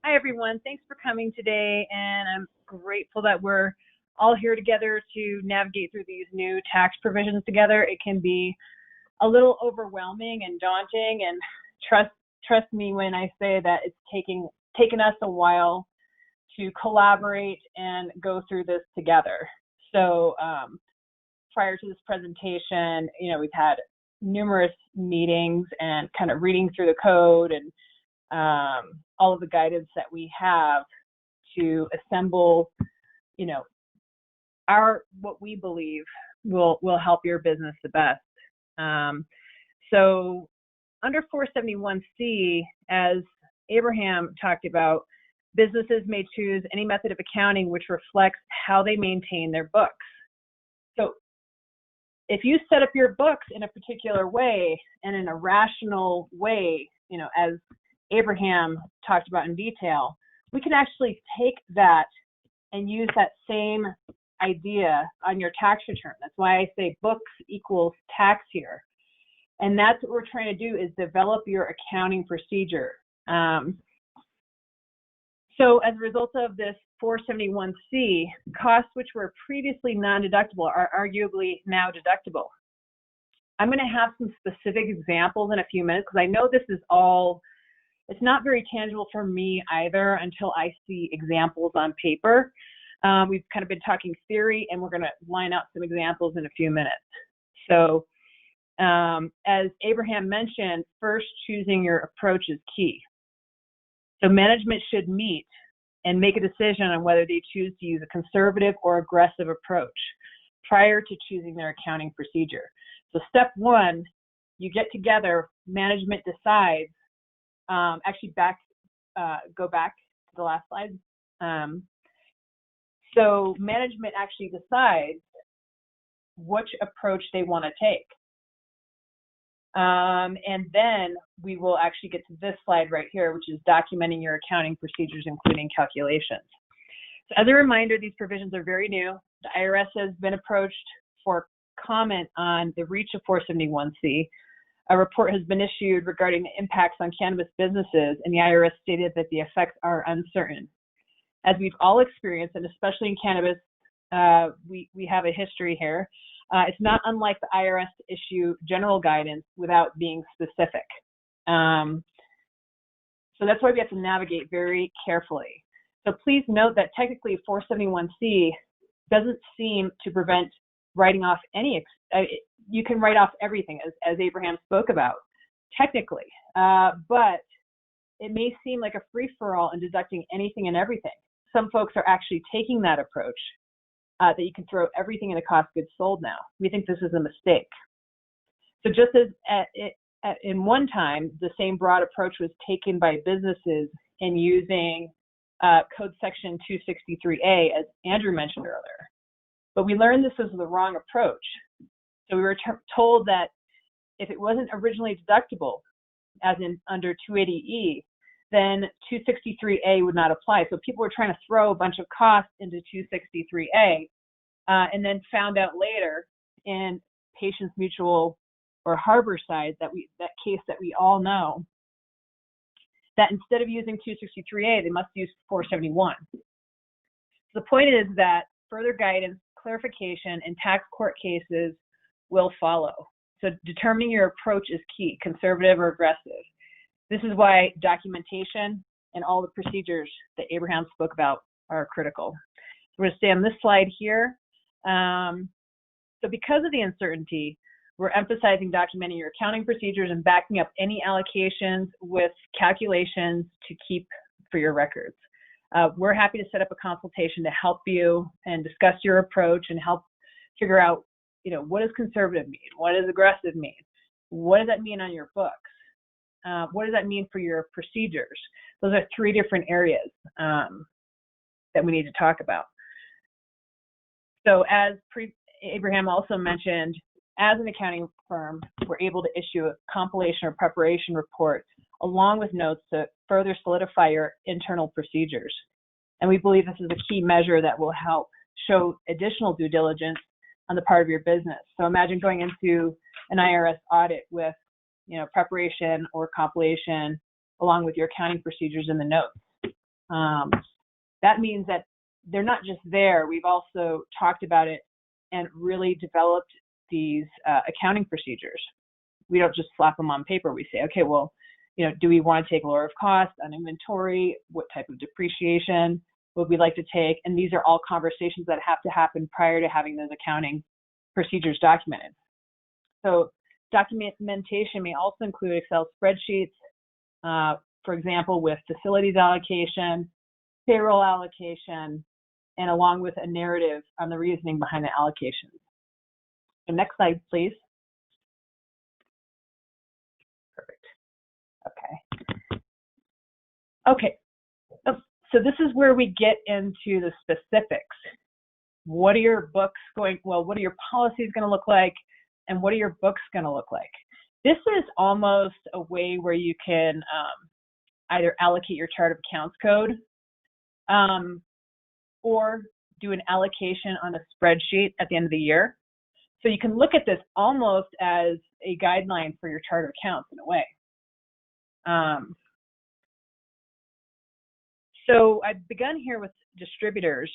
Hi, everyone. Thanks for coming today, and I'm grateful that we're all here together to navigate through these new tax provisions together. It can be a little overwhelming and daunting, and trust me when I say that it's taken us a while to collaborate and go through this together. So prior to this presentation, we've had numerous meetings and kind of reading through the code and all of the guidance that we have to assemble, what we believe will help your business the best. So under 471C, as Abraham talked about, businesses may choose any method of accounting which reflects how they maintain their books. So if you set up your books in a particular way and in a rational way, as Abraham talked about in detail, we can actually take that and use that same idea on your tax return. That's why I say books equals tax here. And that's what we're trying to do, is develop your accounting procedure. So as a result of this 471C, costs which were previously non-deductible are arguably now deductible. I'm going to have some specific examples in a few minutes because I know this is all, it's not very tangible for me either until I see examples on paper. We've kind of been talking theory, and we're going to line out some examples in a few minutes. So as Abraham mentioned, first choosing your approach is key. So management should meet and make a decision on whether they choose to use a conservative or aggressive approach prior to choosing their accounting procedure. So step one, you get together, management decides, go back to the last slide. So management actually decides which approach they want to take. And then we will actually get to this slide right here, which is documenting your accounting procedures, including calculations. So as a reminder, these provisions are very new. The IRS has been approached for comment on the reach of 471C. A report has been issued regarding the impacts on cannabis businesses, and the IRS stated that the effects are uncertain. As we've all experienced, and especially in cannabis, we have a history here. It's not unlike the IRS to issue general guidance without being specific. So that's why we have to navigate very carefully. So please note that technically 471C doesn't seem to prevent writing off any, you can write off everything as Abraham spoke about, technically, but it may seem like a free-for-all in deducting anything and everything. Some folks are actually taking that approach. That you can throw everything in a cost of goods sold now. We think this is a mistake. So just as in one time, the same broad approach was taken by businesses in using Code Section 263A, as Andrew mentioned earlier. But we learned this was the wrong approach. So we were told that if it wasn't originally deductible, as in under 280E, then 263A would not apply. So people were trying to throw a bunch of costs into 263A and then found out later in Patients Mutual or Harborside, that case that we all know, that instead of using 263A, they must use 471. So the point is that further guidance, clarification, and tax court cases will follow. So determining your approach is key, conservative or aggressive. This is why documentation and all the procedures that Abraham spoke about are critical. So we're going to stay on this slide here. So because of the uncertainty, we're emphasizing documenting your accounting procedures and backing up any allocations with calculations to keep for your records. We're happy to set up a consultation to help you and discuss your approach and help figure out, what does conservative mean? What does aggressive mean? What does that mean on your books? What does that mean for your procedures? Those are three different areas that we need to talk about. So as Abraham also mentioned, as an accounting firm, we're able to issue a compilation or preparation report along with notes to further solidify your internal procedures. And we believe this is a key measure that will help show additional due diligence on the part of your business. So imagine going into an IRS audit with preparation or compilation along with your accounting procedures in the notes. That means that they're not just there. We've also talked about it and really developed these accounting procedures. We don't just slap them on paper. We say, okay, well, do we want to take lower of cost on inventory? What type of depreciation would we like to take? And these are all conversations that have to happen prior to having those accounting procedures documented. So documentation may also include Excel spreadsheets, for example, with facilities allocation, payroll allocation, and along with a narrative on the reasoning behind the allocations. So next slide, please. Perfect. Okay. So this is where we get into the specifics. What are your books what are your policies going to look like? And what are your books going to look like? This is almost a way where you can either allocate your chart of accounts code or do an allocation on a spreadsheet at the end of the year. So you can look at this almost as a guideline for your chart of accounts in a way. So I've begun here with distributors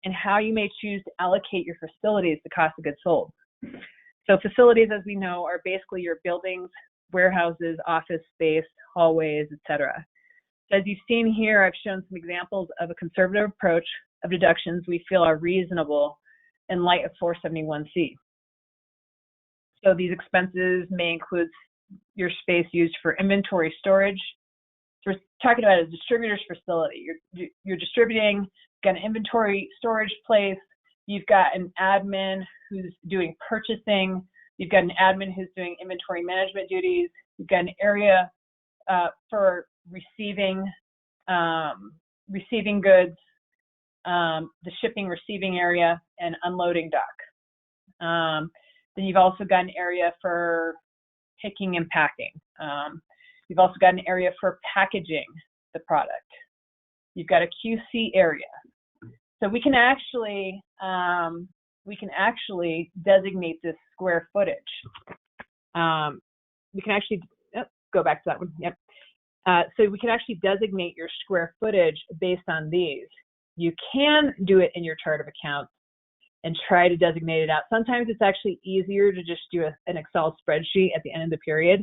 and how you may choose to allocate your facilities to cost of goods sold. So facilities, as we know, are basically your buildings, warehouses, office space, hallways, etc. So as you've seen here, I've shown some examples of a conservative approach of deductions we feel are reasonable in light of 471C. So these expenses may include your space used for inventory storage. So we're talking about a distributor's facility. You're distributing, you've got an inventory storage place, you've got an admin who's doing purchasing, you've got an admin who's doing inventory management duties, you've got an area for receiving goods, the shipping receiving area, and unloading dock. Then you've also got an area for picking and packing. You've also got an area for packaging the product. You've got a QC area. So we can actually designate this square footage. We can actually go back to that one. Yep. So we can actually designate your square footage based on these. You can do it in your chart of accounts and try to designate it out. Sometimes it's actually easier to just do an Excel spreadsheet at the end of the period.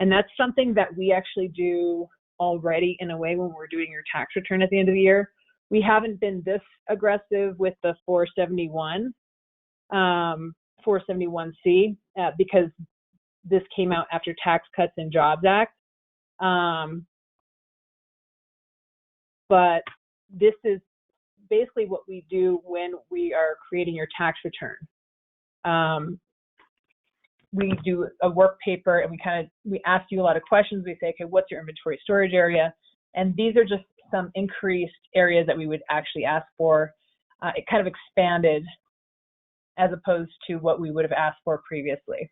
And that's something that we actually do already in a way when we're doing your tax return at the end of the year. We haven't been this aggressive with the 471C because this came out after Tax Cuts and Jobs Act. But this is basically what we do when we are creating your tax return. We do a work paper and we ask you a lot of questions. We say, okay, what's your inventory storage area? And these are just some increased areas that we would actually ask for. It kind of expanded as opposed to what we would have asked for previously.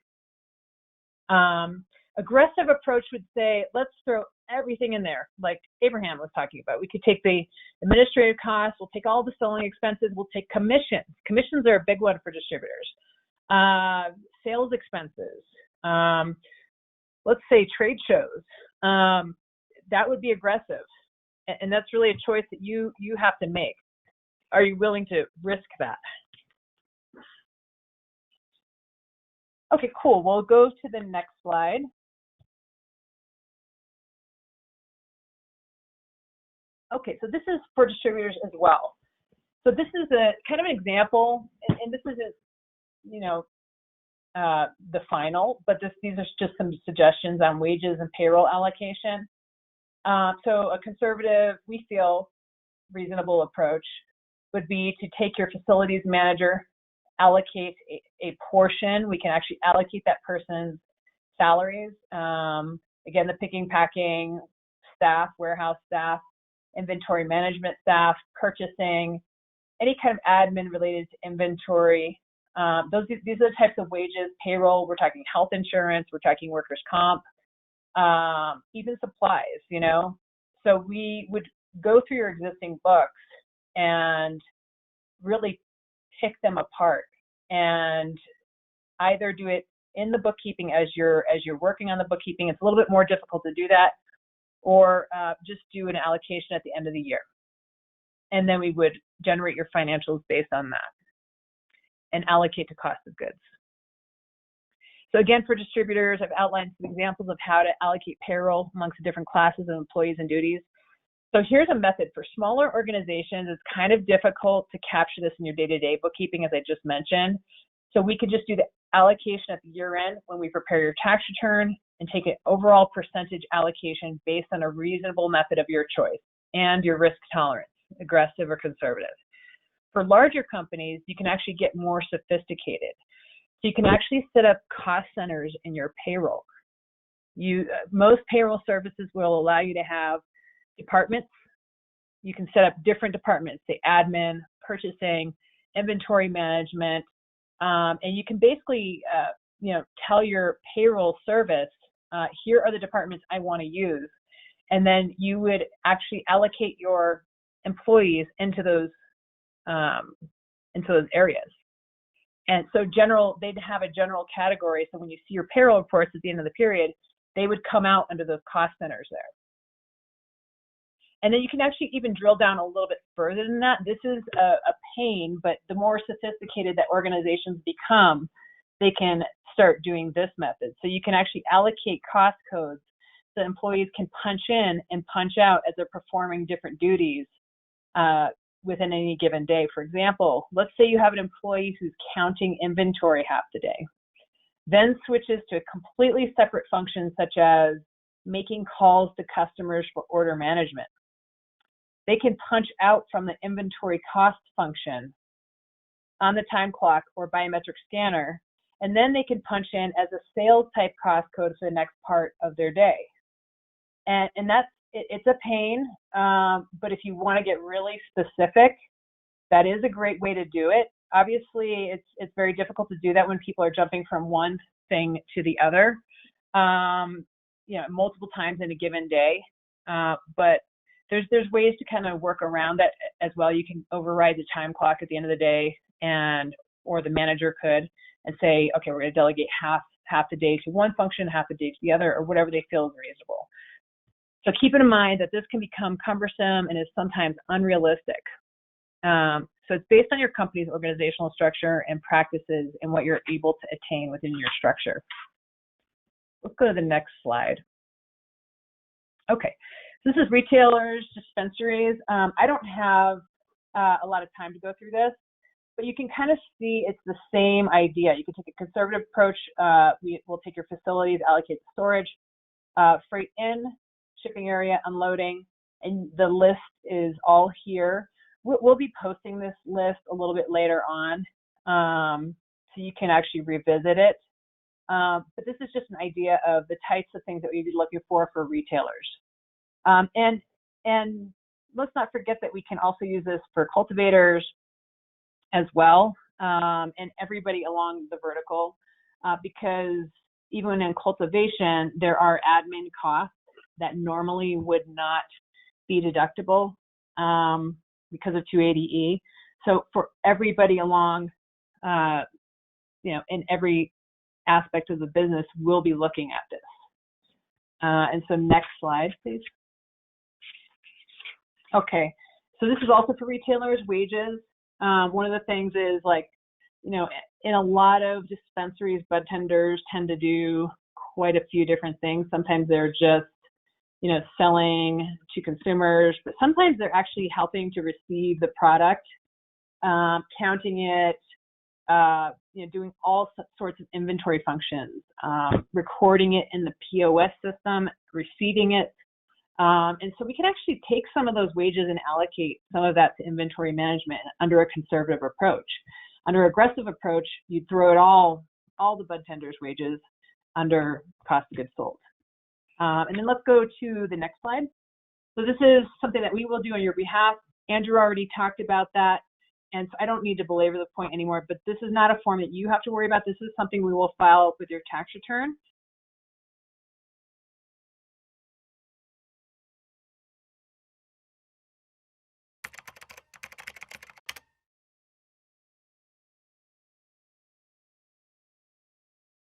Aggressive approach would say, let's throw everything in there, like Abraham was talking about. We could take the administrative costs, we'll take all the selling expenses, we'll take commissions. Commissions are a big one for distributors. Sales expenses, let's say trade shows. That would be aggressive. And that's really a choice that you have to make. Are you willing to risk that? Okay, cool. We'll go to the next slide. Okay, so this is for distributors as well. So this is a kind of an example, and this isn't, the final, but these are just some suggestions on wages and payroll allocation. So a conservative, we feel, reasonable approach would be to take your facilities manager, allocate a portion. We can actually allocate that person's salaries. Again, the picking, packing staff, warehouse staff, inventory management staff, purchasing, any kind of admin related to inventory. These are the types of wages, payroll, we're talking health insurance, we're talking workers' comp, even supplies, So we would go through your existing books and really pick them apart and either do it in the bookkeeping as you're working on the bookkeeping. It's a little bit more difficult to do that, or just do an allocation at the end of the year. And then we would generate your financials based on that and allocate to cost of goods. So again, for distributors, I've outlined some examples of how to allocate payroll amongst the different classes of employees and duties. So here's a method for smaller organizations. It's kind of difficult to capture this in your day-to-day bookkeeping, as I just mentioned. So we could just do the allocation at the year end when we prepare your tax return and take an overall percentage allocation based on a reasonable method of your choice and your risk tolerance, aggressive or conservative. For larger companies, you can actually get more sophisticated. So you can actually set up cost centers in your payroll. Most payroll services will allow you to have departments. You can set up different departments, say admin, purchasing, inventory management, and you can basically, tell your payroll service, here are the departments I want to use, and then you would actually allocate your employees into those areas. And so they'd have a general category. So when you see your payroll reports at the end of the period, they would come out under those cost centers there. And then you can actually even drill down a little bit further than that. This is a pain, but the more sophisticated that organizations become, they can start doing this method. So you can actually allocate cost codes so employees can punch in and punch out as they're performing different duties within any given day. For example, let's say you have an employee who's counting inventory half the day, then switches to a completely separate function such as making calls to customers for order management. They can punch out from the inventory cost function on the time clock or biometric scanner, and then they can punch in as a sales type cost code for the next part of their day. And it's a pain, but if you want to get really specific, that is a great way to do it. Obviously, it's very difficult to do that when people are jumping from one thing to the other, multiple times in a given day. But there's ways to kind of work around that as well. You can override the time clock at the end of the day, or the manager could, and say, okay, we're going to delegate half the day to one function, half the day to the other, or whatever they feel is reasonable. So keep in mind that this can become cumbersome and is sometimes unrealistic. So it's based on your company's organizational structure and practices and what you're able to attain within your structure. Let's go to the next slide. Okay, so this is retailers, dispensaries. I don't have a lot of time to go through this, but you can kind of see it's the same idea. You can take a conservative approach. We'll take your facilities, allocate the storage, freight in, shipping area, unloading, and the list is all here. We'll be posting this list a little bit later on, so you can actually revisit it. But this is just an idea of the types of things that we'd be looking for retailers. And let's not forget that we can also use this for cultivators as well, and everybody along the vertical, because even in cultivation, there are admin costs that normally would not be deductible because of 280E. So for everybody along, in every aspect of the business, we'll be looking at this. And so next slide, please. Okay, so this is also for retailers, wages. One of the things is, in a lot of dispensaries, bud tenders tend to do quite a few different things. Sometimes they're just selling to consumers, but sometimes they're actually helping to receive the product, counting it, doing all sorts of inventory functions, recording it in the POS system, receiving it. And so we can actually take some of those wages and allocate some of that to inventory management under a conservative approach. Under aggressive approach, you throw it all the bud tenders' wages under cost of goods sold. And then let's go to the next slide. So this is something that we will do on your behalf. Andrew already talked about that, and so I don't need to belabor the point anymore, but this is not a form that you have to worry about. This is something we will file with your tax return.